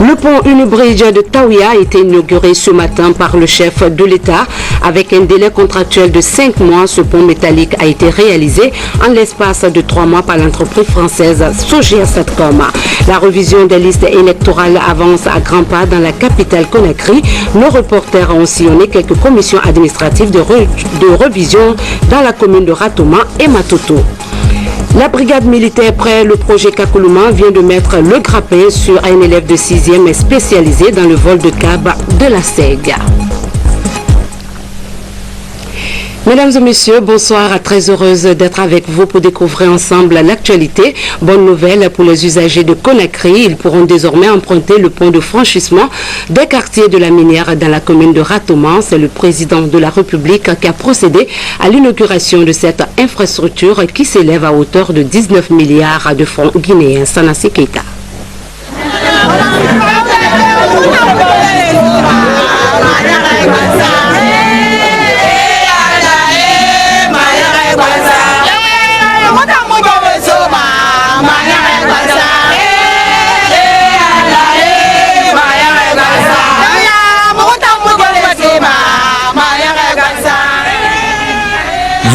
Le pont Unibridge de Taouya a été inauguré ce matin par le chef de l'État. Avec un délai contractuel de 5 mois, ce pont métallique a été réalisé en l'espace de 3 mois par l'entreprise française Sogea Satcom. La révision des listes électorales avance à grands pas dans la capitale Conakry. Nos reporters ont sillonné quelques commissions administratives de révision dans la commune de Ratouma et Matoto. La brigade militaire près le projet Kakoulouma vient de mettre le grappin sur un élève de 6e spécialisé dans le vol de câbles de la SEG. Mesdames et messieurs, bonsoir. Très heureuse d'être avec vous pour découvrir ensemble l'actualité. Bonne nouvelle pour les usagers de Conakry. Ils pourront désormais emprunter le pont de franchissement des quartiers de la minière dans la commune de Ratouma. C'est le président de la République qui a procédé à l'inauguration de cette infrastructure qui s'élève à hauteur de 19 milliards de francs guinéens. Sanassi Keita.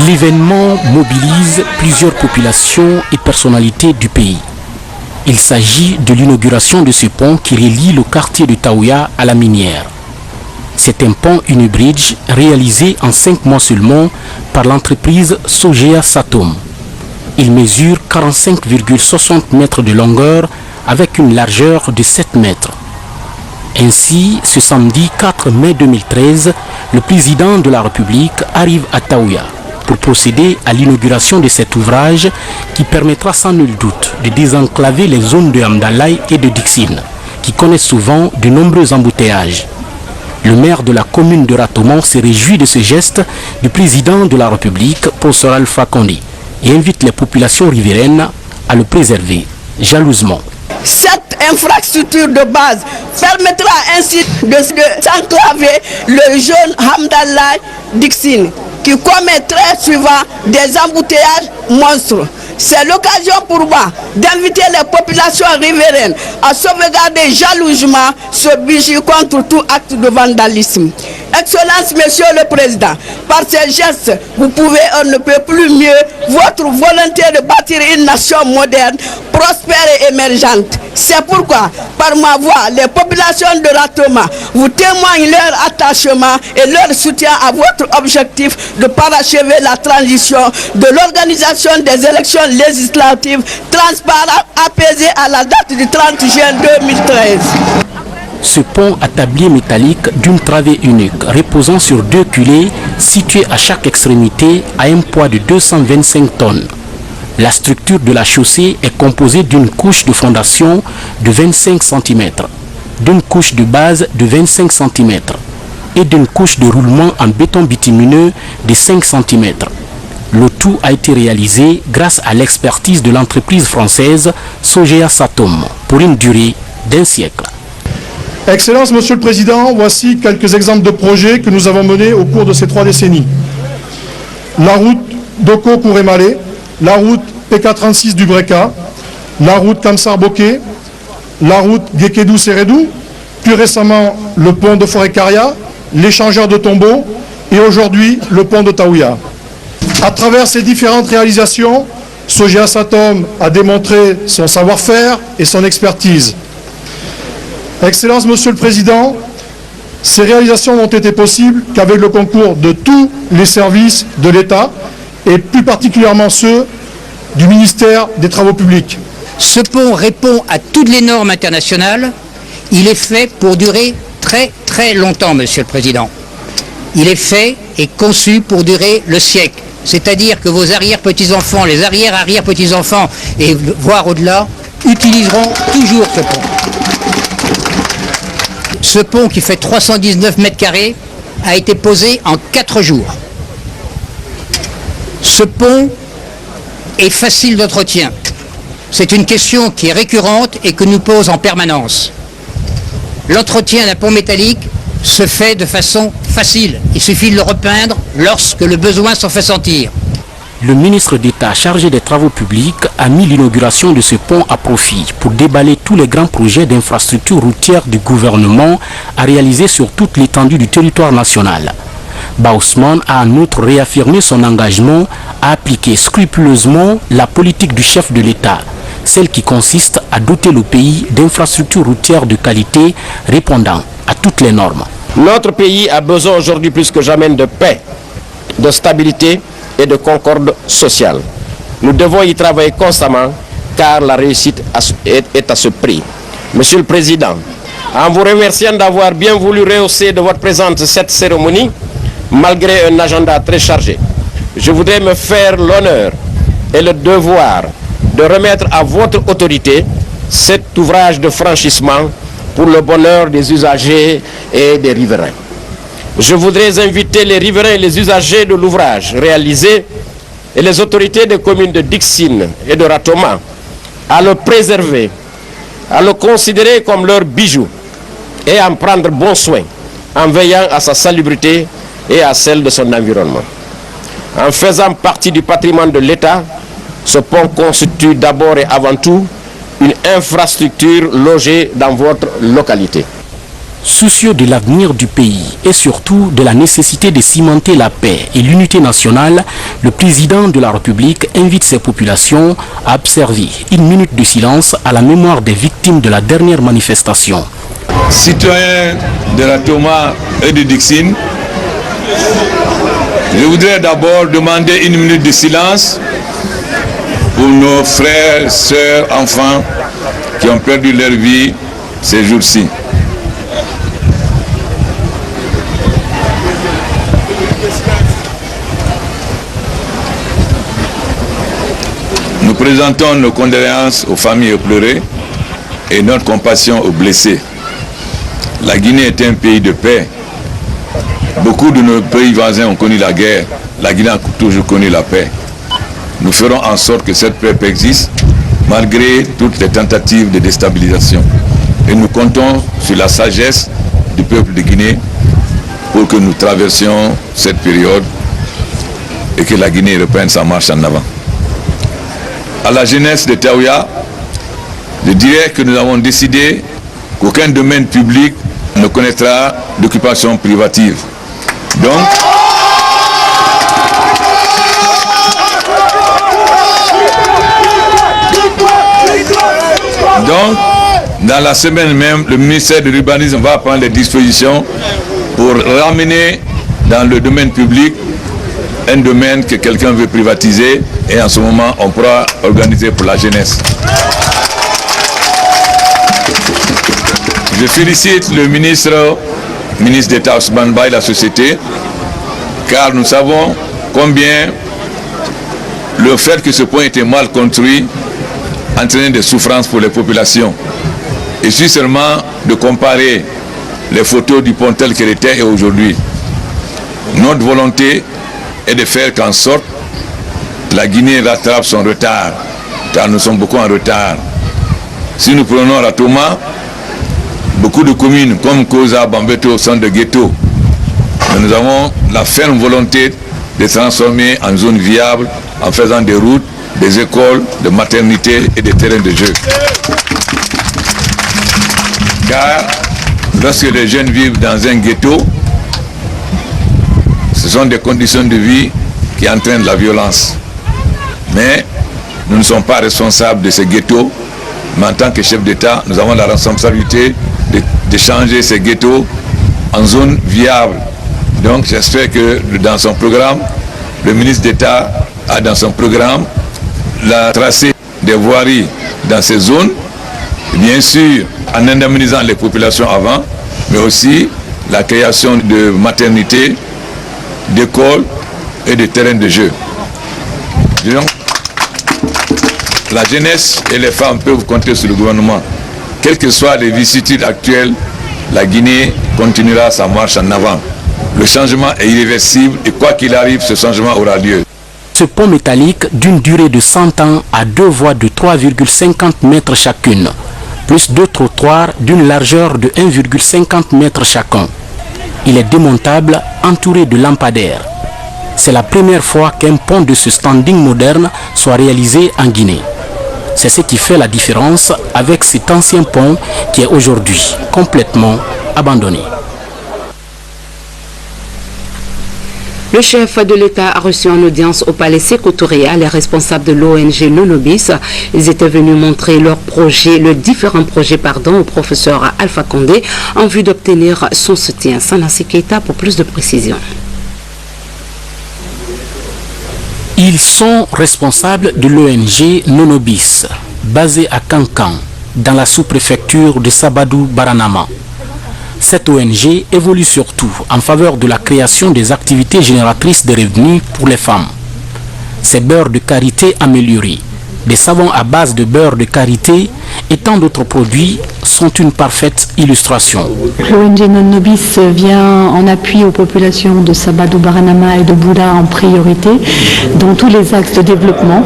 L'événement mobilise plusieurs populations et personnalités du pays. Il s'agit de l'inauguration de ce pont qui relie le quartier de Taouya à la minière. C'est un pont Unibridge réalisé en 5 mois seulement par l'entreprise Sogea Satcom. Il mesure 45,60 mètres de longueur avec une largeur de 7 mètres. Ainsi, ce samedi 4 mai 2013, le président de la République arrive à Taouya pour procéder à l'inauguration de cet ouvrage qui permettra sans nul doute de désenclaver les zones de Hamdalaï et de Dixine, qui connaissent souvent de nombreux embouteillages. Le maire de la commune de Ratouma se réjouit de ce geste du président de la République, Paul Alpha Condé, et invite les populations riveraines à le préserver jalousement. Cette infrastructure de base permettra ainsi de s'enclaver le jeune Hamdalaï Dixine, qui commet très souvent des embouteillages monstres. C'est l'occasion pour moi d'inviter les populations riveraines à sauvegarder jalousement ce bijou contre tout acte de vandalisme. Excellence, Monsieur le Président, par ces gestes, vous pouvez, on ne peut plus mieux, votre volonté de bâtir une nation moderne, prospère et émergente. C'est pourquoi, par ma voix, les populations de Ratouma vous témoignent leur attachement et leur soutien à votre objectif de parachever la transition de l'organisation des élections législatives transparentes, apaisées à la date du 30 juin 2013. Ce pont à tablier métallique d'une travée unique, reposant sur 2 culées situées à chaque extrémité à un poids de 225 tonnes. La structure de la chaussée est composée d'une couche de fondation de 25 cm, d'une couche de base de 25 cm et d'une couche de roulement en béton bitumineux de 5 cm. Le tout a été réalisé grâce à l'expertise de l'entreprise française Sogea Satcom pour une durée d'1 siècle. Excellence, Monsieur le Président, voici quelques exemples de projets que nous avons menés au cours de ces 3 décennies. La route Doko-Kourémalé, la route PK36 du Breka, la route Kamsar-Bokeh, la route Guékédou-Sérédou, plus récemment le pont de Forêt-Caria, l'échangeur de Tombeau et aujourd'hui le pont de Taouya. À travers ces différentes réalisations, Sogea Satcom a démontré son savoir-faire et son expertise. Excellence, Monsieur le Président, ces réalisations n'ont été possibles qu'avec le concours de tous les services de l'État et plus particulièrement ceux du ministère des Travaux publics. Ce pont répond à toutes les normes internationales. Il est fait pour durer très très longtemps, Monsieur le Président. Il est fait et conçu pour durer le siècle. C'est-à-dire que vos arrière-petits-enfants, les arrière-arrière-petits-enfants et voire au-delà, utiliseront toujours ce pont. Ce pont qui fait 319 mètres carrés a été posé en 4 jours. Ce pont est facile d'entretien. C'est une question qui est récurrente et que nous pose en permanence. L'entretien d'un pont métallique se fait de façon facile. Il suffit de le repeindre lorsque le besoin s'en fait sentir. le ministre d'État chargé des travaux publics a mis l'inauguration de ce pont à profit pour déballer tous les grands projets d'infrastructures routières du gouvernement à réaliser sur toute l'étendue du territoire national. Bah Ousmane a en outre réaffirmé son engagement à appliquer scrupuleusement la politique du chef de l'État, celle qui consiste à doter le pays d'infrastructures routières de qualité répondant à toutes les normes. Notre pays a besoin aujourd'hui plus que jamais de paix, de stabilité et de concorde sociale. Nous devons y travailler constamment car la réussite est à ce prix. Monsieur le Président, en vous remerciant d'avoir bien voulu rehausser de votre présence cette cérémonie, malgré un agenda très chargé, je voudrais me faire l'honneur et le devoir de remettre à votre autorité cet ouvrage de franchissement pour le bonheur des usagers et des riverains. Je voudrais inviter les riverains et les usagers de l'ouvrage réalisé et les autorités des communes de Dixine et de Ratoma à le préserver, à le considérer comme leur bijou et à en prendre bon soin en veillant à sa salubrité et à celle de son environnement. En faisant partie du patrimoine de l'État, ce pont constitue d'abord et avant tout une infrastructure logée dans votre localité. Soucieux de l'avenir du pays et surtout de la nécessité de cimenter la paix et l'unité nationale, le président de la République invite ses populations à observer une minute de silence à la mémoire des victimes de la dernière manifestation. Citoyens de Ratoma et de Dixine, je voudrais d'abord demander une minute de silence pour nos frères, sœurs, enfants qui ont perdu leur vie ces jours-ci. Nous présentons nos condoléances aux familles éplorées et notre compassion aux blessés. La Guinée est un pays de paix. Beaucoup de nos pays voisins ont connu la guerre. La Guinée a toujours connu la paix. Nous ferons en sorte que cette paix existe malgré toutes les tentatives de déstabilisation. Et nous comptons sur la sagesse du peuple de Guinée pour que nous traversions cette période et que la Guinée reprenne sa marche en avant. À la jeunesse de Taouya, je dirais que nous avons décidé qu'aucun domaine public ne connaîtra d'occupation privative. Donc, dans la semaine même, le ministère de l'Urbanisme va prendre les dispositions pour ramener dans le domaine public un domaine que quelqu'un veut privatiser et en ce moment, on pourra organiser pour la jeunesse. Je félicite le ministre d'État Ousmane Ba et la société, car nous savons combien le fait que ce pont était mal construit entraînait des souffrances pour les populations. Il suffit seulement de comparer les photos du pont tel qu'il était et aujourd'hui. Notre volonté est de faire qu'en sorte la Guinée rattrape son retard, car nous sommes beaucoup en retard. Si nous prenons Ratoma, beaucoup de communes comme Koza, Bambeto sont de ghettos. Mais nous avons la ferme volonté de transformer en zone viable en faisant des routes, des écoles, des maternités et des terrains de jeu. Car lorsque les jeunes vivent dans un ghetto, ce sont des conditions de vie qui entraînent la violence. Mais nous ne sommes pas responsables de ces ghettos, mais en tant que chef d'État, nous avons la responsabilité de changer ces ghettos en zones viables. Donc j'espère que dans son programme, le ministre d'État a dans son programme la tracée des voiries dans ces zones, bien sûr en indemnisant les populations avant, mais aussi la création de maternités, d'écoles et de terrains de jeu. Donc, la jeunesse et les femmes peuvent compter sur le gouvernement. Quelles que soient les vicissitudes actuelles, la Guinée continuera sa marche en avant. Le changement est irréversible et quoi qu'il arrive, ce changement aura lieu. Ce pont métallique d'une durée de 100 ans a 2 voies de 3,50 mètres chacune, plus 2 trottoirs d'une largeur de 1,50 mètres chacun. Il est démontable, entouré de lampadaires. C'est la première fois qu'un pont de ce standing moderne soit réalisé en Guinée. C'est ce qui fait la différence avec cet ancien pont qui est aujourd'hui complètement abandonné. Le chef de l'État a reçu en audience au palais Sékou Touré les responsables de l'ONG Nonobis. Ils étaient venus montrer leurs différents projets au professeur Alpha Condé en vue d'obtenir son soutien. Sanassi Keita pour plus de précisions. Ils sont responsables de l'ONG Nonobis, basée à Kankan, dans la sous-préfecture de Sabadou Baranama. Cette ONG évolue surtout en faveur de la création des activités génératrices de revenus pour les femmes. Ces beurres de karité améliorés, des savons à base de beurre de karité et tant d'autres produits sont une parfaite illustration. L'ONG Nonobis vient en appui aux populations de Sabadou Baranama et de Bouda en priorité dans tous les axes de développement,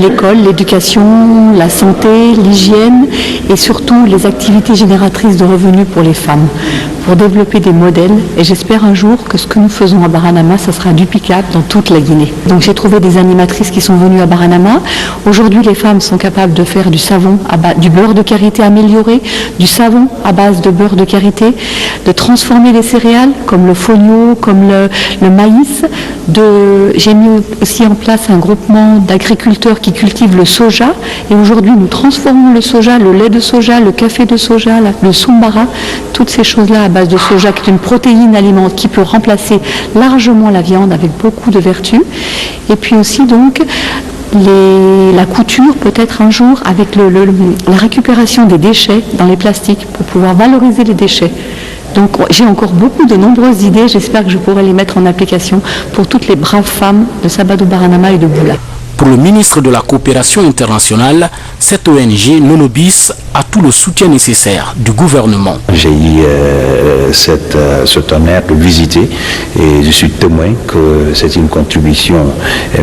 l'école, l'éducation, la santé, l'hygiène et surtout les activités génératrices de revenus pour les femmes, pour développer des modèles. Et j'espère un jour que ce que nous faisons à Baranama, ça sera duplicable dans toute la Guinée. Donc j'ai trouvé des animatrices qui sont venues à Baranama. Aujourd'hui, les femmes sont capables de faire du savon, du beurre de karité amélioré, du savon à base de beurre de karité, de transformer les céréales comme le fonio, comme le maïs. J'ai mis aussi en place un groupement d'agriculteurs qui cultivent le soja. Et aujourd'hui, nous transformons le soja, le lait de soja, le café de soja, le sombara, toutes ces choses-là à base de soja, qui est une protéine alimentaire qui peut remplacer largement la viande avec beaucoup de vertus. Et puis aussi donc la couture peut-être un jour avec la récupération des déchets dans les plastiques pour pouvoir valoriser les déchets. Donc j'ai encore de nombreuses idées, j'espère que je pourrai les mettre en application pour toutes les braves femmes de Sabadou Baranama et de Boula. Pour le ministre de la Coopération internationale, cette ONG Nonobis a tout le soutien nécessaire du gouvernement. J'ai eu cet honneur de visiter et je suis témoin que c'est une contribution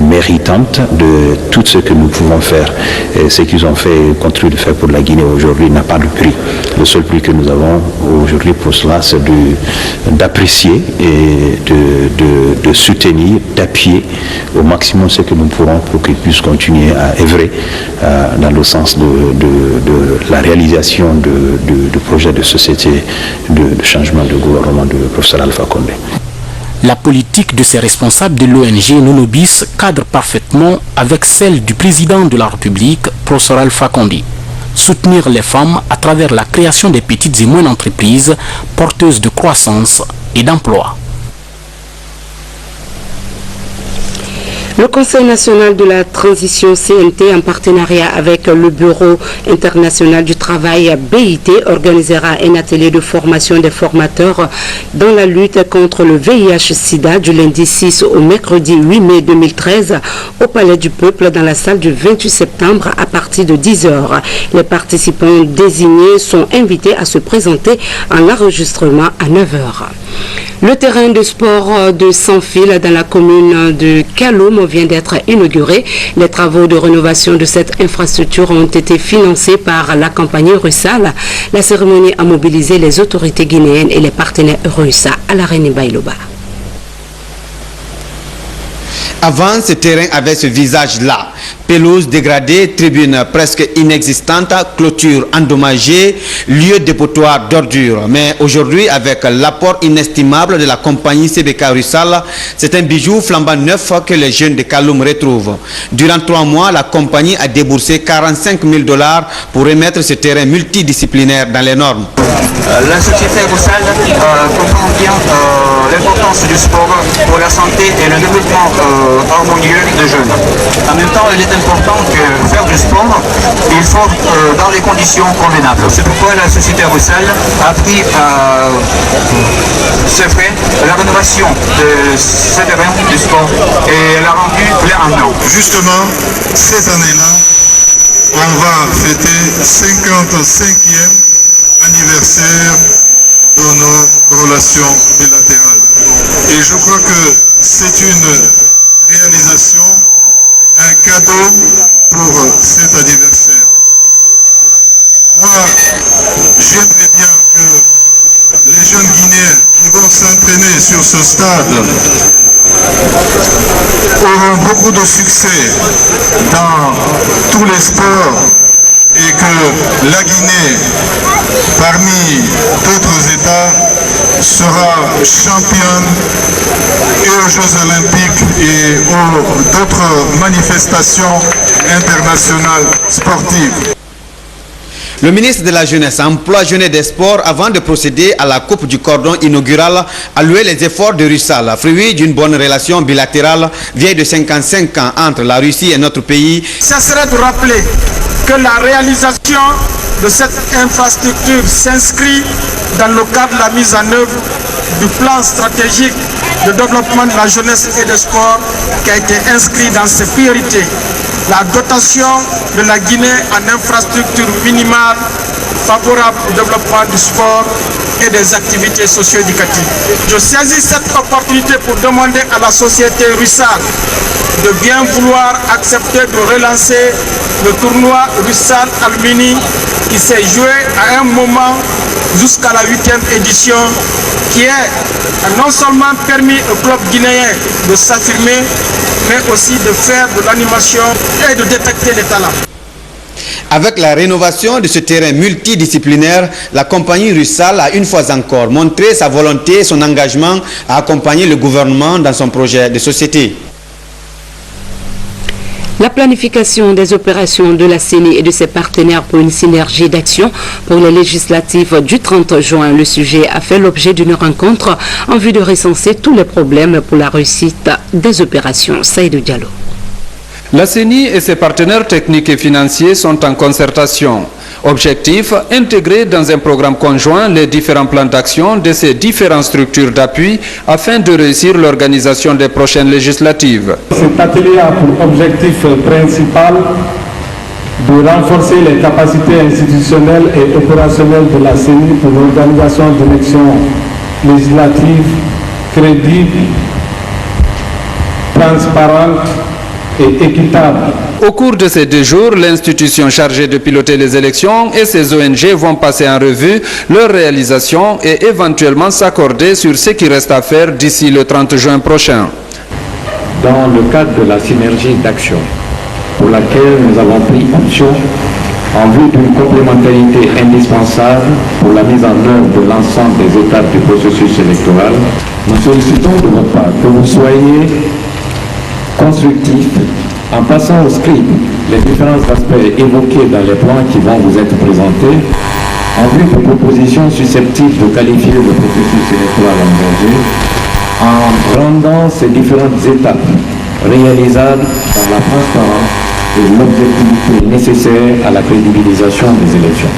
méritante de tout ce que nous pouvons faire. Et ce qu'ils ont fait, contribué de faire pour la Guinée aujourd'hui n'a pas de prix. Le seul prix que nous avons aujourd'hui pour cela, c'est d'apprécier et de soutenir, d'appuyer au maximum ce que nous pourrons pour qu'ils puissent continuer à œuvrer dans le sens de la réalisation de projets de société, de changement de gouvernement du professeur Alpha Condé. La politique de ces responsables de l'ONG Nonobis cadre parfaitement avec celle du président de la République, professeur Alpha Condé. Soutenir les femmes à travers la création des petites et moyennes entreprises porteuses de croissance et d'emploi. Le Conseil national de la transition CNT, en partenariat avec le Bureau international du travail BIT, organisera un atelier de formation des formateurs dans la lutte contre le VIH-Sida du lundi 6 au mercredi 8 mai 2013 au Palais du Peuple dans la salle du 28 septembre à partir de 10h. Les participants désignés sont invités à se présenter en enregistrement à 9h. Le terrain de sport de Sans-Fil dans la commune de Kaloum vient d'être inauguré. Les travaux de rénovation de cette infrastructure ont été financés par la compagnie Russal. La cérémonie a mobilisé les autorités guinéennes et les partenaires russes à la Reine Bailoba. Avant, ce terrain avait ce visage-là. Pelouse dégradée, tribune presque inexistante, clôture endommagée, lieu dépotoir d'ordures. Mais aujourd'hui, avec l'apport inestimable de la compagnie CBK Russal, c'est un bijou flambant neuf que les jeunes de Kaloum retrouvent. Durant 3 mois, la compagnie a déboursé 45 000 $ pour remettre ce terrain multidisciplinaire dans les normes. La société Russal comprend bien l'importance du sport pour la santé et le développement harmonieux des jeunes. En même temps, il est important que faire du sport, il faut dans les conditions convenables. C'est pourquoi la société Russal a pris ce fait, la rénovation de ce terrain du sport et l'a rendu clair en eau. Justement, cette année-là, on va fêter 55e anniversaire de nos relations bilatérales. Et je crois que c'est une réalisation, un cadeau pour cet anniversaire. Moi, j'aimerais bien que les jeunes Guinéens qui vont s'entraîner sur ce stade auront beaucoup de succès dans tous les sports et que la Guinée, parmi d'autres États, sera championne et aux Jeux Olympiques et aux d'autres manifestations internationales sportives. Le ministre de la Jeunesse, Emploi, Jeunesse et des Sports, avant de procéder à la coupe du cordon inaugural, a loué les efforts de Russal, fruit d'une bonne relation bilatérale vieille de 55 ans entre la Russie et notre pays. Ça serait de rappeler que la réalisation de cette infrastructure s'inscrit dans le cadre de la mise en œuvre du plan stratégique de développement de la jeunesse et des sports qui a été inscrit dans ses priorités. La dotation de la Guinée en infrastructure minimale favorable au développement du sport et des activités socio-éducatives. Je saisis cette opportunité pour demander à la société Russal de bien vouloir accepter de relancer le tournoi Russal Alumni qui s'est joué à un moment jusqu'à la 8e édition qui a non seulement permis au club guinéen de s'affirmer mais aussi de faire de l'animation et de détecter les talents. Avec la rénovation de ce terrain multidisciplinaire, la compagnie Russal a une fois encore montré sa volonté et son engagement à accompagner le gouvernement dans son projet de société. La planification des opérations de la CENI et de ses partenaires pour une synergie d'action pour les législatives du 30 juin. Le sujet a fait l'objet d'une rencontre en vue de recenser tous les problèmes pour la réussite des opérations. Saïdou Diallo. La CENI et ses partenaires techniques et financiers sont en concertation. Objectif, intégrer dans un programme conjoint les différents plans d'action de ces différentes structures d'appui afin de réussir l'organisation des prochaines législatives. Cet atelier a pour objectif principal de renforcer les capacités institutionnelles et opérationnelles de la CENI pour l'organisation d'élections législatives crédibles, transparentes et équitable. Au cours de ces 2 jours, l'institution chargée de piloter les élections et ses ONG vont passer en revue leurs réalisations et éventuellement s'accorder sur ce qui reste à faire d'ici le 30 juin prochain. Dans le cadre de la synergie d'action pour laquelle nous avons pris option en vue d'une complémentarité indispensable pour la mise en œuvre de l'ensemble des étapes du processus électoral, nous sollicitons de votre part que vous soyez constructif en passant au script les différents aspects évoqués dans les plans qui vont vous être présentés en vue de propositions susceptibles de qualifier le processus électoral engagé en rendant ces différentes étapes réalisables dans la transparence et l'objectivité nécessaire à la crédibilisation des élections.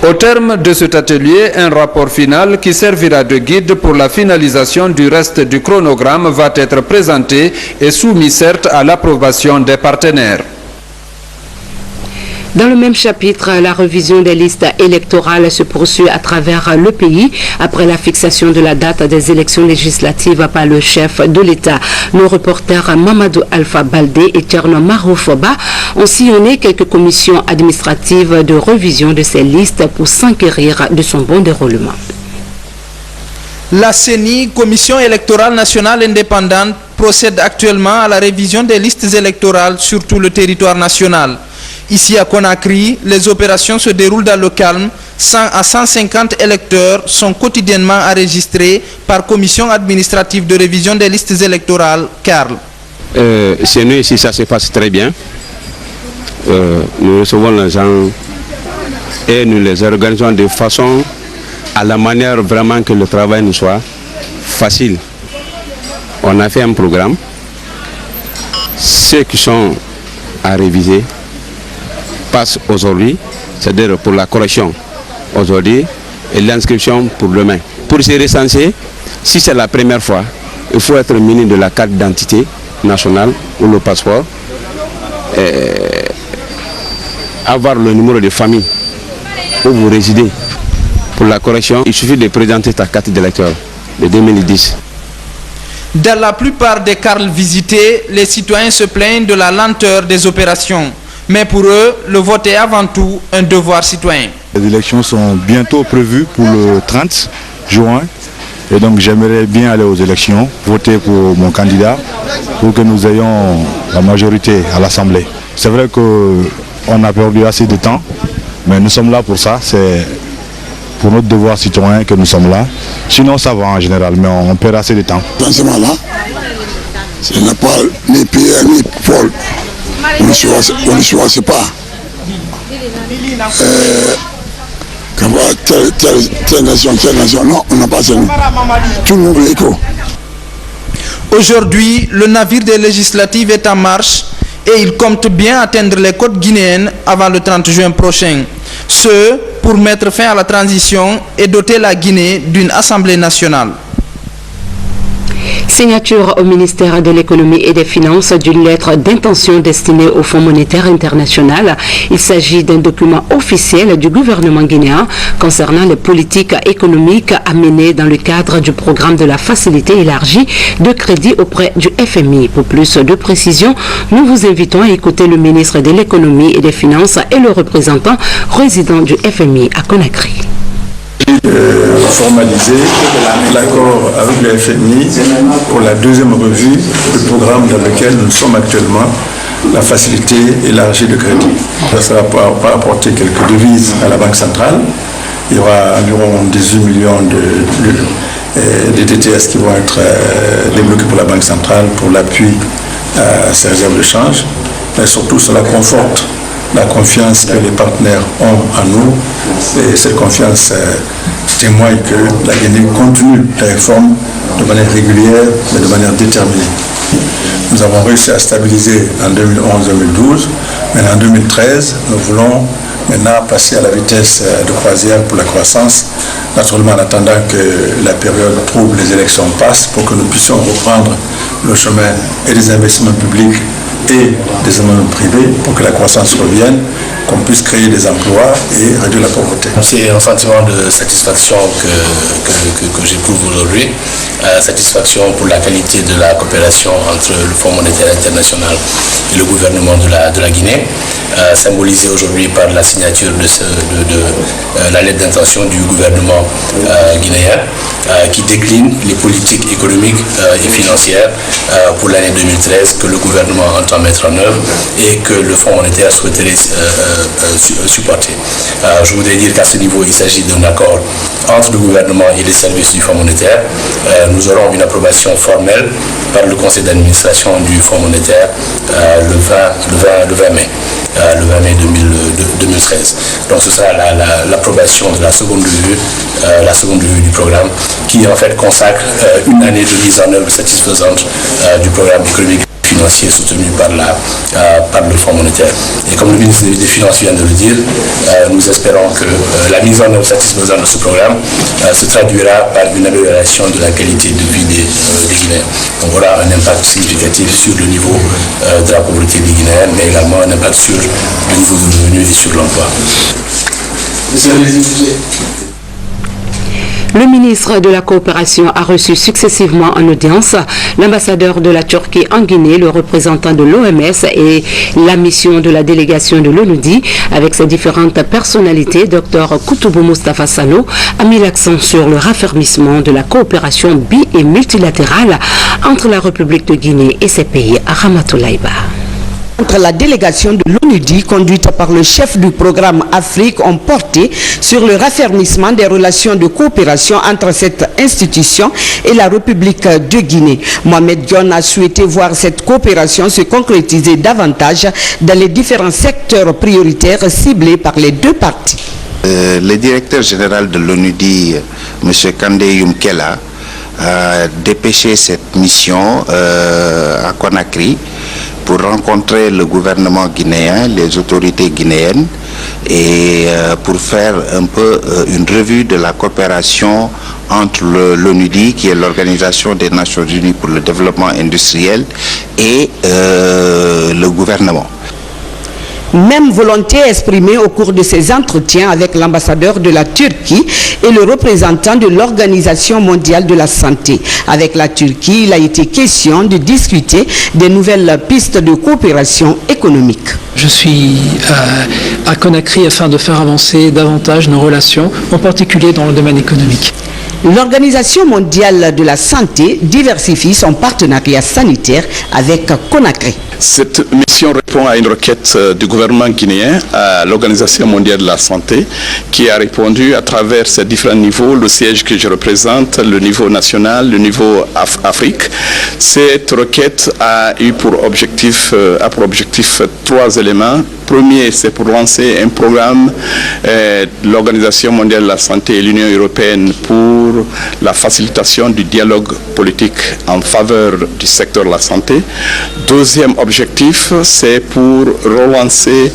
Au terme de cet atelier, un rapport final qui servira de guide pour la finalisation du reste du chronogramme va être présenté et soumis certes à l'approbation des partenaires. Dans le même chapitre, la révision des listes électorales se poursuit à travers le pays après la fixation de la date des élections législatives par le chef de l'État. Nos reporters Mamadou Alpha Baldé et Tcherno Maroufoba ont sillonné quelques commissions administratives de révision de ces listes pour s'enquérir de son bon déroulement. La CENI, Commission électorale nationale indépendante, procède actuellement à la révision des listes électorales sur tout le territoire national. Ici à Conakry, les opérations se déroulent dans le calme. 100 à 150 électeurs sont quotidiennement enregistrés par commission administrative de révision des listes électorales, CARL. Chez nous ici, ça se passe très bien. Nous recevons les gens et nous les organisons de façon à la manière vraiment que le travail nous soit facile. On a fait un programme. Ceux qui sont à réviser passe aujourd'hui, c'est-à-dire pour la correction aujourd'hui et l'inscription pour demain. Pour se recenser, si c'est la première fois, il faut être muni de la carte d'identité nationale ou le passeport, avoir le numéro de famille où vous résidez. Pour la correction, il suffit de présenter ta carte d'électeur de 2010. Dans la plupart des CARL visités, les citoyens se plaignent de la lenteur des opérations. Mais pour eux, le vote est avant tout un devoir citoyen. Les élections sont bientôt prévues pour le 30 juin Et donc j'aimerais bien aller aux élections, voter pour mon candidat, pour que nous ayons la majorité à l'Assemblée. C'est vrai qu'on a perdu assez de temps, mais nous sommes là pour ça. C'est pour notre devoir citoyen que nous sommes là. Sinon ça va en général, mais on perd assez de temps. Franchement là, ce n'est pas ni Pierre ni Paul. On ne choisit pas. Telle nation, non, on n'a pas ça. Tout le monde est écho. Aujourd'hui, le navire des législatives est en marche et il compte bien atteindre les côtes guinéennes avant le 30 juin prochain. Ce, pour mettre fin à la transition et doter la Guinée d'une Assemblée nationale. Signature au ministère de l'économie et des finances d'une lettre d'intention destinée au Fonds monétaire international. Il s'agit d'un document officiel du gouvernement guinéen concernant les politiques économiques à mener dans le cadre du programme de la facilité élargie de crédit auprès du FMI. Pour plus de précisions, nous vous invitons à écouter le ministre de l'économie et des finances et le représentant résident du FMI à Conakry. Formaliser l'accord avec le FMI pour la deuxième revue du programme dans lequel nous sommes actuellement, la facilité élargie de crédit. Ça va apporter quelques devises à la Banque centrale. Il y aura environ 18 millions de DTS qui vont être débloqués pour la Banque centrale pour l'appui à ses réserves de change. Mais surtout, cela conforte la confiance que les partenaires ont en nous et cette confiance témoigne que la Guinée continue la réforme de manière régulière mais de manière déterminée. Nous avons réussi à stabiliser en 2011-2012, mais en 2013, nous voulons maintenant passer à la vitesse de croisière pour la croissance, naturellement en attendant que la période trouble les élections passe pour que nous puissions reprendre le chemin et des investissements publics et des amendements privés pour que la croissance revienne, qu'on puisse créer des emplois et réduire la pauvreté. C'est un sentiment de satisfaction que j'éprouve aujourd'hui, satisfaction pour la qualité de la coopération entre le Fonds monétaire international et le gouvernement de la Guinée, symbolisée aujourd'hui par la signature de la lettre d'intention du gouvernement guinéen qui décline les politiques économiques et financières pour l'année 2013 que le gouvernement entend mettre en œuvre et que le Fonds monétaire souhaiterait supporter. Je voudrais dire qu'à ce niveau, il s'agit d'un accord entre le gouvernement et les services du Fonds monétaire. Nous aurons une approbation formelle par le conseil d'administration du Fonds monétaire le 20 mai. Le 20 mai 2013. Donc ce sera l'approbation de la seconde revue du programme qui en fait consacre une année de mise en œuvre satisfaisante du programme économique financier soutenu par le Fonds monétaire. Et comme le ministre des Finances vient de le dire, nous espérons que la mise en œuvre satisfaisante de ce programme se traduira par une amélioration de la qualité de vie des Guinéens. Donc voilà un impact significatif sur le niveau de la pauvreté des Guinéens, mais également un impact sur le niveau de revenus et sur l'emploi. Le ministre de la Coopération a reçu successivement en audience l'ambassadeur de la Turquie en Guinée, le représentant de l'OMS et la mission de la délégation de l'ONUDI. Avec ses différentes personnalités, Dr Koutoubou Mustafa Sano a mis l'accent sur le raffermissement de la coopération bi- et multilatérale entre la République de Guinée et ses pays. Ramatoulaïba. Entre la délégation de l'ONUDI conduite par le chef du programme Afrique ont porté sur le raffermissement des relations de coopération entre cette institution et la République de Guinée. Mohamed Dione a souhaité voir cette coopération se concrétiser davantage dans les différents secteurs prioritaires ciblés par les deux parties. Le directeur général de l'ONUDI, M. Kande Yumkela, a dépêché cette mission à Conakry pour rencontrer le gouvernement guinéen, les autorités guinéennes et pour faire un peu une revue de la coopération entre l'ONUDI, qui est l'Organisation des Nations Unies pour le développement industriel, et le gouvernement. Même volonté exprimée au cours de ces entretiens avec l'ambassadeur de la Turquie et le représentant de l'Organisation mondiale de la santé. Avec la Turquie, il a été question de discuter des nouvelles pistes de coopération économique. Je suis à Conakry afin de faire avancer davantage nos relations, en particulier dans le domaine économique. L'Organisation mondiale de la santé diversifie son partenariat sanitaire avec Conakry. Cette mission répond à une requête du gouvernement guinéen à l'Organisation mondiale de la santé qui a répondu à travers ces différents niveaux, le siège que je représente, le niveau national, le niveau Afrique. Cette requête a eu pour objectif 3 éléments. Premier, c'est pour lancer un programme de l'Organisation mondiale de la santé et l'Union européenne pour la facilitation du dialogue politique en faveur du secteur de la santé. Deuxième objectif, c'est pour relancer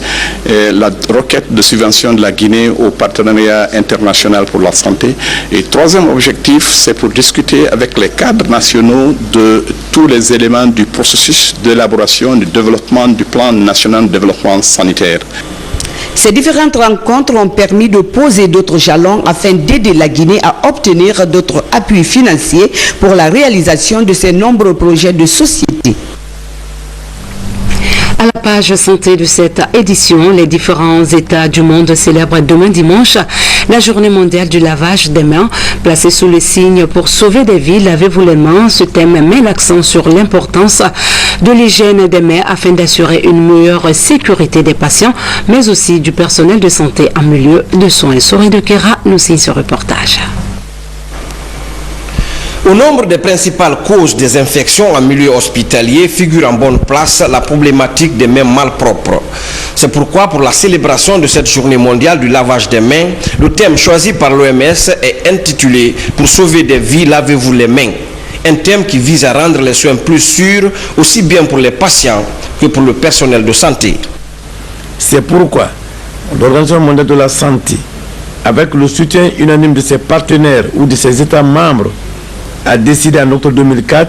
la requête de subvention de la Guinée au partenariat international pour la santé. Et troisième objectif, c'est pour discuter avec les cadres nationaux de tous les éléments du processus d'élaboration, du développement du plan national de développement sanitaire. Ces différentes rencontres ont permis de poser d'autres jalons afin d'aider la Guinée à obtenir d'autres appuis financiers pour la réalisation de ces nombreux projets de société. À la page santé de cette édition, les différents États du monde célèbrent demain dimanche la journée mondiale du lavage des mains. Placée sous le signe pour sauver des vies, lavez-vous les mains. Ce thème met l'accent sur l'importance de l'hygiène des mains afin d'assurer une meilleure sécurité des patients, mais aussi du personnel de santé en milieu de soins. Souris de Kera nous signe ce reportage. Au nombre des principales causes des infections en milieu hospitalier figure en bonne place la problématique des mains malpropres. C'est pourquoi pour la célébration de cette journée mondiale du lavage des mains, le thème choisi par l'OMS est intitulé « Pour sauver des vies, lavez-vous les mains ». Un thème qui vise à rendre les soins plus sûrs, aussi bien pour les patients que pour le personnel de santé. C'est pourquoi l'Organisation mondiale de la santé, avec le soutien unanime de ses partenaires ou de ses États membres, a décidé en octobre 2004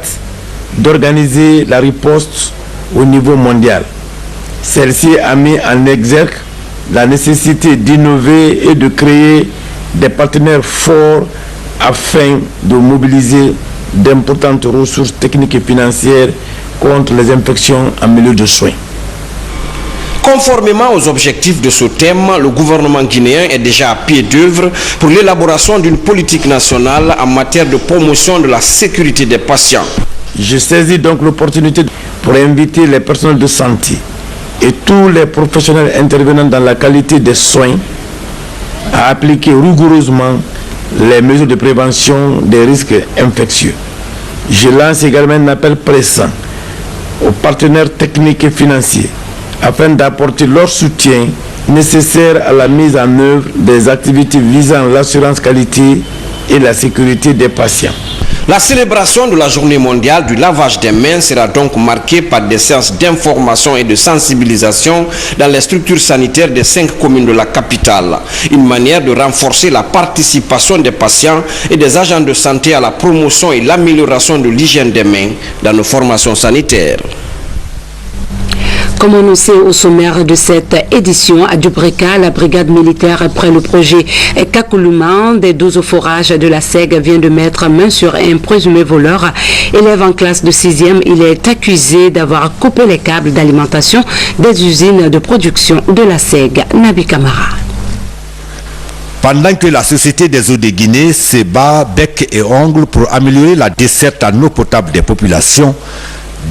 d'organiser la riposte au niveau mondial. Celle-ci a mis en exergue la nécessité d'innover et de créer des partenaires forts afin de mobiliser d'importantes ressources techniques et financières contre les infections en milieu de soins. Conformément aux objectifs de ce thème, le gouvernement guinéen est déjà à pied d'œuvre pour l'élaboration d'une politique nationale en matière de promotion de la sécurité des patients. Je saisis donc l'opportunité pour inviter les personnels de santé et tous les professionnels intervenant dans la qualité des soins à appliquer rigoureusement les mesures de prévention des risques infectieux. Je lance également un appel pressant aux partenaires techniques et financiers afin d'apporter leur soutien nécessaire à la mise en œuvre des activités visant l'assurance qualité et la sécurité des patients. La célébration de la journée mondiale du lavage des mains sera donc marquée par des séances d'information et de sensibilisation dans les structures sanitaires des 5 communes de la capitale. Une manière de renforcer la participation des patients et des agents de santé à la promotion et l'amélioration de l'hygiène des mains dans nos formations sanitaires. Comme annoncé au sommaire de cette édition, à Dubreka, la brigade militaire, après le projet Kakoulouma des 12 forages de la SEG, vient de mettre main sur un présumé voleur. Élève en classe de 6e, il est accusé d'avoir coupé les câbles d'alimentation des usines de production de la SEG. Nabi Kamara. Pendant que la Société des eaux de Guinée se bat bec et ongle pour améliorer la desserte en eau potable des populations,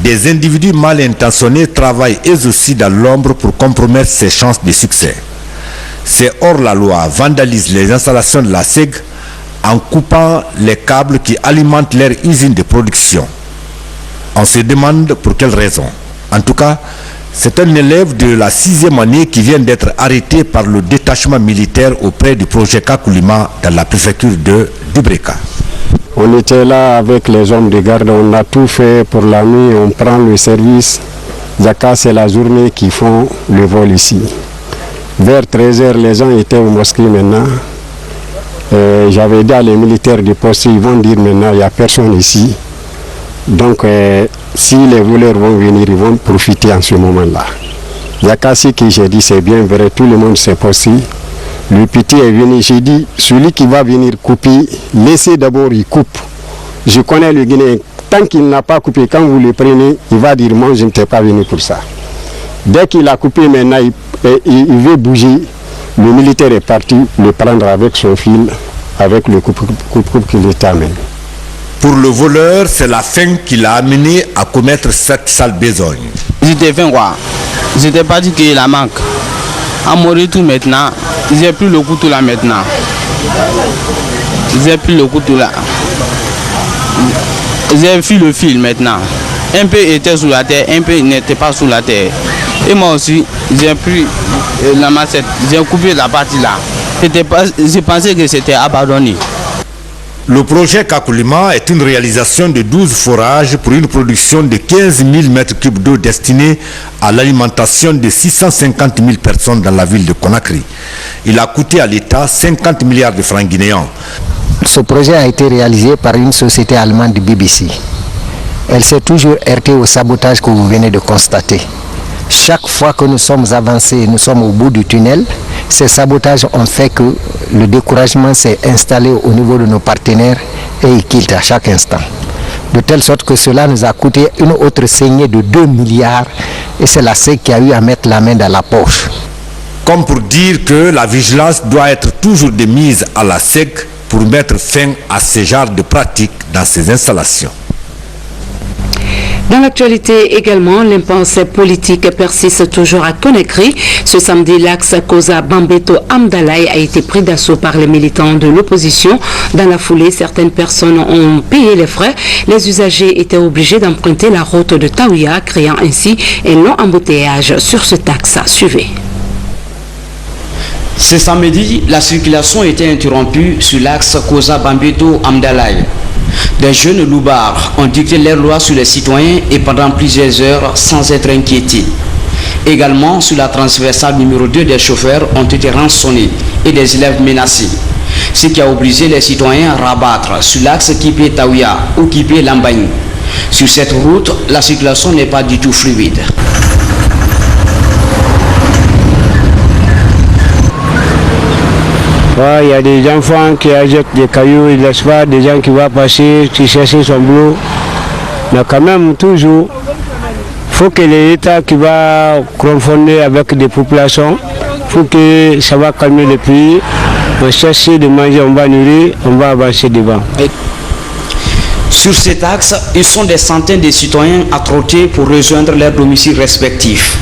des individus mal intentionnés travaillent eux aussi dans l'ombre pour compromettre ses chances de succès. Ces hors-la-loi vandalisent les installations de la SEG en coupant les câbles qui alimentent leur usine de production. On se demande pour quelle raison. En tout cas, c'est un élève de la 6e année qui vient d'être arrêté par le détachement militaire auprès du projet Kakoulouma dans la préfecture de Dubreka. On était là avec les hommes de garde, on a tout fait pour la nuit, on prend le service. Zaka, c'est la journée qu'ils font le vol ici. Vers 13h, les gens étaient au mosquée maintenant. J'avais dit à les militaires du poste, ils vont dire maintenant, il n'y a personne ici. Donc, si les voleurs vont venir, ils vont profiter en ce moment-là. Zaka, ce que j'ai dit, c'est bien vrai, tout le monde s'est posé. Le petit est venu, j'ai dit, celui qui va venir couper, laissez d'abord, il coupe. Je connais le Guinéen, tant qu'il n'a pas coupé, quand vous le prenez, il va dire, moi je ne t'ai pas venu pour ça. Dès qu'il a coupé, maintenant il veut bouger, le militaire est parti le prendre avec son fil avec le coupe-coupe qu'il est amené. Pour le voleur, c'est la faim qui l'a amené à commettre cette sale besogne. J'étais faim quoi. J'étais pas dit qu'il la manque. À mourir tout maintenant, j'ai plus le couteau là maintenant. J'ai plus le couteau là. J'ai vu le fil maintenant. Un peu était sous la terre, un peu n'était pas sous la terre. Et moi aussi, j'ai pris la massette, j'ai coupé la partie là. J'ai pensé que c'était abandonné. Le projet Kakulima est une réalisation de 12 forages pour une production de 15 000 m3 d'eau destinée à l'alimentation de 650 000 personnes dans la ville de Conakry. Il a coûté à l'État 50 milliards de francs guinéens. Ce projet a été réalisé par une société allemande BBC. Elle s'est toujours heurtée au sabotage que vous venez de constater. Chaque fois que nous sommes avancés, nous sommes au bout du tunnel, ces sabotages ont fait que le découragement s'est installé au niveau de nos partenaires et ils quittent à chaque instant. De telle sorte que cela nous a coûté une autre saignée de 2 milliards et c'est la SEC qui a eu à mettre la main dans la poche. Comme pour dire que la vigilance doit être toujours de mise à la SEC pour mettre fin à ce genre de pratiques dans ces installations. Dans l'actualité également, l'impasse politique persiste toujours à Conakry. Ce samedi, l'axe Koza-Bambeto-Amdalaï a été pris d'assaut par les militants de l'opposition. Dans la foulée, certaines personnes ont payé les frais. Les usagers étaient obligés d'emprunter la route de Taouya, créant ainsi un long embouteillage sur ce axe. Suivez. Ce samedi, la circulation était interrompue sur l'axe Koza-Bambeto-Amdalaï. Des jeunes loubards ont dicté leurs lois sur les citoyens et pendant plusieurs heures sans être inquiétés. Également, sur la transversale numéro 2, des chauffeurs ont été rançonnés et des élèves menacés. Ce qui a obligé les citoyens à rabattre sur l'axe Kipé-Taouya ou Kipé-Lambagne. Sur cette route, la circulation n'est pas du tout fluide. Il y a des enfants qui achètent des cailloux, ils ne laissent pas, des gens qui vont passer, qui cherchent son boulot. Mais quand même, toujours, il faut que l'État qui va confonder avec des populations, il faut que ça va calmer le pays. On va chercher de manger, on va nourrir, on va avancer devant. Sur cet axe, ils sont des centaines de citoyens à trotter pour rejoindre leurs domiciles respectifs.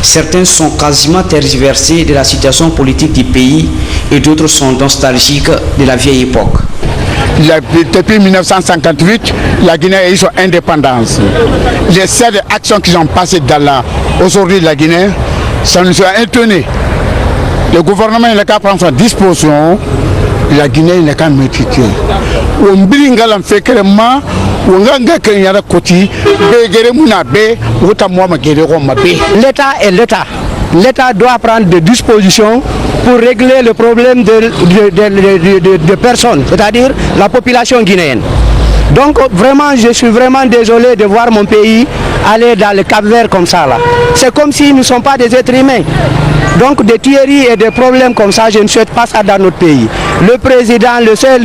Certains sont quasiment tergiversés de la situation politique du pays et d'autres sont nostalgiques de la vieille époque. Depuis 1958, la Guinée a eu son indépendance. Les 7 actions qui sont passées aujourd'hui la Guinée, ça nous a étonnés. Le gouvernement n'a qu'à prendre sa disposition, la Guinée n'a qu'à maîtriser. L'État est l'État. L'État doit prendre des dispositions pour régler le problème de personnes, c'est-à-dire la population guinéenne. Donc vraiment, je suis vraiment désolé de voir mon pays aller dans le Cap-Vert comme ça là. C'est comme si nous ne sommes pas des êtres humains. Donc des tueries et des problèmes comme ça, je ne souhaite pas ça dans notre pays. Le président, c'est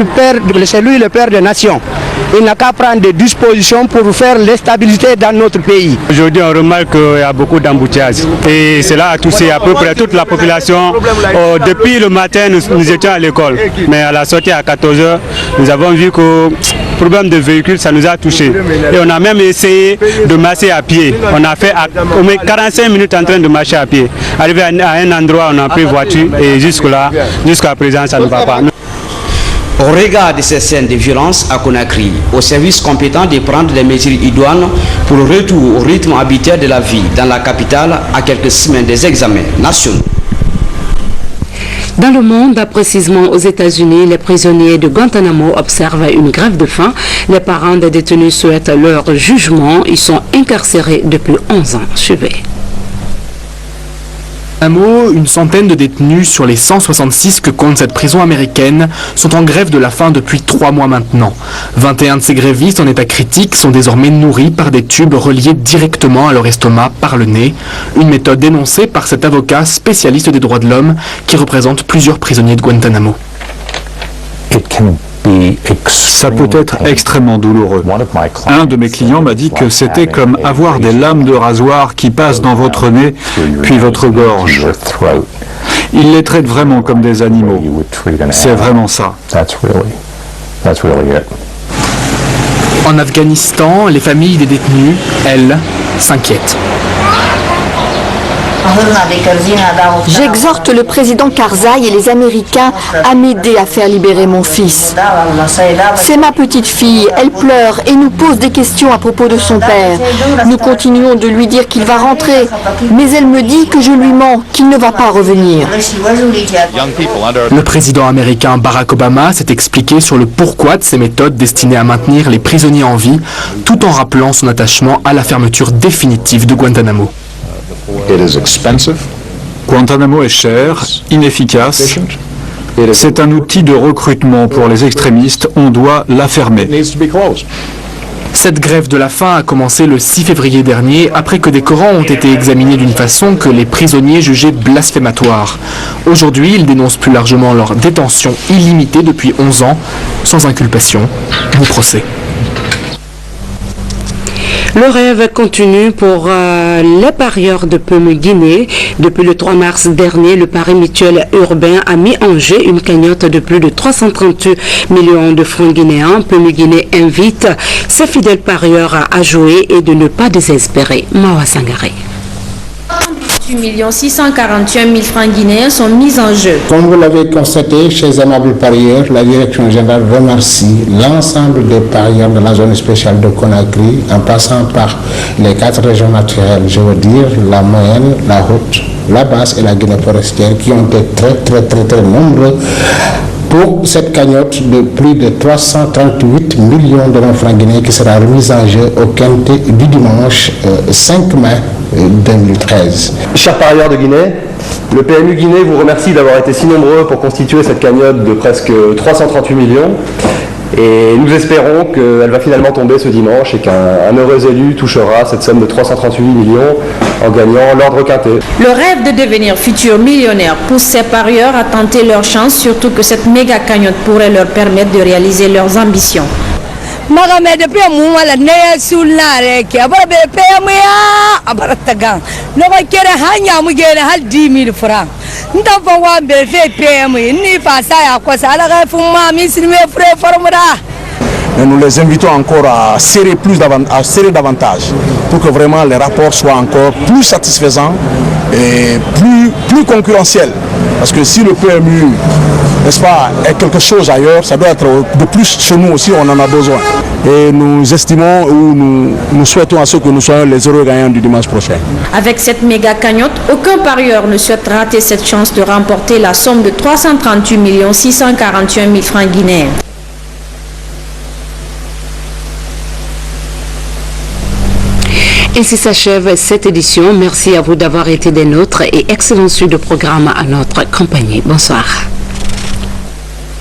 lui le père des nations. Il n'a qu'à prendre des dispositions pour faire l'instabilité dans notre pays. Aujourd'hui, on remarque qu'il y a beaucoup d'embouteillages. Et cela a touché à peu près toute la population. Depuis le matin, nous étions à l'école. Mais à la sortie à 14h, nous avons vu que le problème de véhicules, ça nous a touché. Et on a même essayé de marcher à pied. On a fait au moins 45 minutes en train de marcher à pied. Arrivé à un endroit, on a pris voiture et jusqu'à présent, ça ne va pas. Au regard de ces scènes de violence à Conakry, au service compétent de prendre des mesures idoines pour le retour au rythme habituel de la vie dans la capitale à quelques semaines des examens nationaux. Dans le monde, précisément aux États-Unis, les prisonniers de Guantanamo observent une grève de faim. Les parents des détenus souhaitent leur jugement. Ils sont incarcérés depuis 11 ans. Suivez. Une centaine de détenus sur les 166 que compte cette prison américaine sont en grève de la faim depuis 3 mois maintenant. 21 de ces grévistes en état critique sont désormais nourris par des tubes reliés directement à leur estomac par le nez, une méthode dénoncée par cet avocat spécialiste des droits de l'homme qui représente plusieurs prisonniers de Guantanamo. Ça peut être extrêmement douloureux. Un de mes clients m'a dit que c'était comme avoir des lames de rasoir qui passent dans votre nez, puis votre gorge. Il les traite vraiment comme des animaux. C'est vraiment ça. En Afghanistan, les familles des détenus, elles, s'inquiètent. J'exhorte le président Karzai et les Américains à m'aider à faire libérer mon fils. C'est ma petite fille, elle pleure et nous pose des questions à propos de son père. Nous continuons de lui dire qu'il va rentrer, mais elle me dit que je lui mens, qu'il ne va pas revenir. Le président américain Barack Obama s'est expliqué sur le pourquoi de ces méthodes destinées à maintenir les prisonniers en vie, tout en rappelant son attachement à la fermeture définitive de Guantanamo. Guantanamo est cher, inefficace. C'est un outil de recrutement pour les extrémistes. On doit la fermer. Cette grève de la faim a commencé le 6 février dernier après que des Corans ont été examinés d'une façon que les prisonniers jugeaient blasphématoire. Aujourd'hui, ils dénoncent plus largement leur détention illimitée depuis 11 ans, sans inculpation ni procès. Le rêve continue pour les parieurs de Peume-Guinée. Depuis le 3 mars dernier, le Pari Mutuel Urbain a mis en jeu une cagnotte de plus de 338 millions de francs guinéens. Peume-Guinée invite ses fidèles parieurs à jouer et de ne pas désespérer. Mawa Sangaré. 641 000 francs guinéens sont mis en jeu. Comme vous l'avez constaté, chers aimables parieurs, la direction générale remercie l'ensemble des parieurs de la zone spéciale de Conakry, en passant par les 4 régions naturelles, je veux dire la moyenne, la haute, la basse et la Guinée forestière, qui ont été très nombreux pour cette cagnotte de plus de 338 millions de francs guinéens qui sera remise en jeu au quintet du dimanche 5 mai 2013. Chers parieurs de Guinée, le PMU Guinée vous remercie d'avoir été si nombreux pour constituer cette cagnotte de presque 338 millions. Et nous espérons qu'elle va finalement tomber ce dimanche et qu'un heureux élu touchera cette somme de 338 millions en gagnant l'ordre quintet. Le rêve de devenir futur millionnaire pousse ces parieurs à tenter leur chance, surtout que cette méga cagnotte pourrait leur permettre de réaliser leurs ambitions. Et nous les invitons encore à serrer davantage pour que vraiment les rapports soient encore plus satisfaisants et plus concurrentiels. Parce que si le PMU, n'est-ce pas, est quelque chose ailleurs, ça doit être de plus chez nous aussi, on en a besoin. Et nous estimons ou nous souhaitons à ceux que nous soyons les heureux gagnants du dimanche prochain. Avec cette méga cagnotte, aucun parieur ne souhaite rater cette chance de remporter la somme de 338 641 000 francs guinéens. Ainsi s'achève cette édition. Merci à vous d'avoir été des nôtres et excellent suite de programme à notre compagnie. Bonsoir.